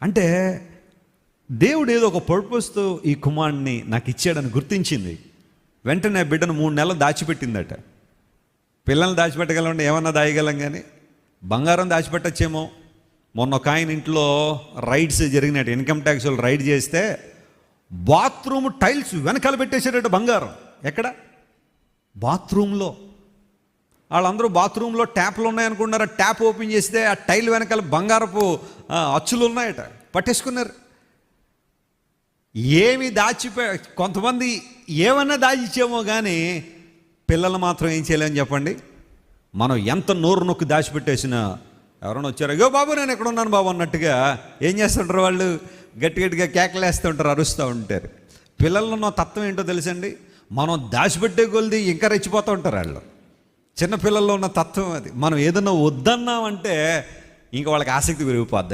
అంటే దేవుడు ఏదో ఒక పర్పస్తో ఈ కుమారుడిని నాకు ఇచ్చాడని గుర్తించింది. వెంటనే బిడ్డను 3 నెలలు దాచిపెట్టిందట. పిల్లల్ని దాచిపెట్టగలంటే ఏమన్నా దాయగలం, కానీ బంగారం దాచిపెట్టచ్చేమో. మొన్న ఒక ఆయన ఇంట్లో రైడ్స్ జరిగినట్టు, ఇన్కమ్ ట్యాక్స్ వాళ్ళు రైడ్ చేస్తే బాత్రూమ్ టైల్స్ వెనకాల పెట్టేసాడట బంగారం. ఎక్కడ? బాత్రూంలో. వాళ్ళందరూ బాత్రూంలో ట్యాప్లు ఉన్నాయనుకున్నారు. ఆ ట్యాప్ ఓపెన్ చేస్తే ఆ టైల్ వెనకాల బంగారపు అచ్చులు ఉన్నాయట. పట్టేసుకున్నారు. ఏమి కొంతమంది ఏమన్నా దాచిచ్చేమో కానీ పిల్లలు మాత్రం ఏం చేయలేమని చెప్పండి. మనం ఎంత నోరు నొక్కి దాచిపెట్టేసినా ఎవరైనా వచ్చారు, అయ్యో బాబు నేను ఎక్కడ ఉన్నాను బాబు అన్నట్టుగా ఏం చేస్తుంటారు వాళ్ళు? గట్టి గట్టిగా కేకలేస్తూ ఉంటారు, అరుస్తూ ఉంటారు. పిల్లల్లో ఉన్న తత్వం ఏంటో తెలుసండి, మనం దాచిపెట్టే కొలిది ఇంకా రెచ్చిపోతూ ఉంటారు వాళ్ళు. చిన్నపిల్లల్లో ఉన్న తత్వం అది. మనం ఏదన్నా వద్దన్నామంటే ఇంకా వాళ్ళకి ఆసక్తి పెరిగిపోద్ది.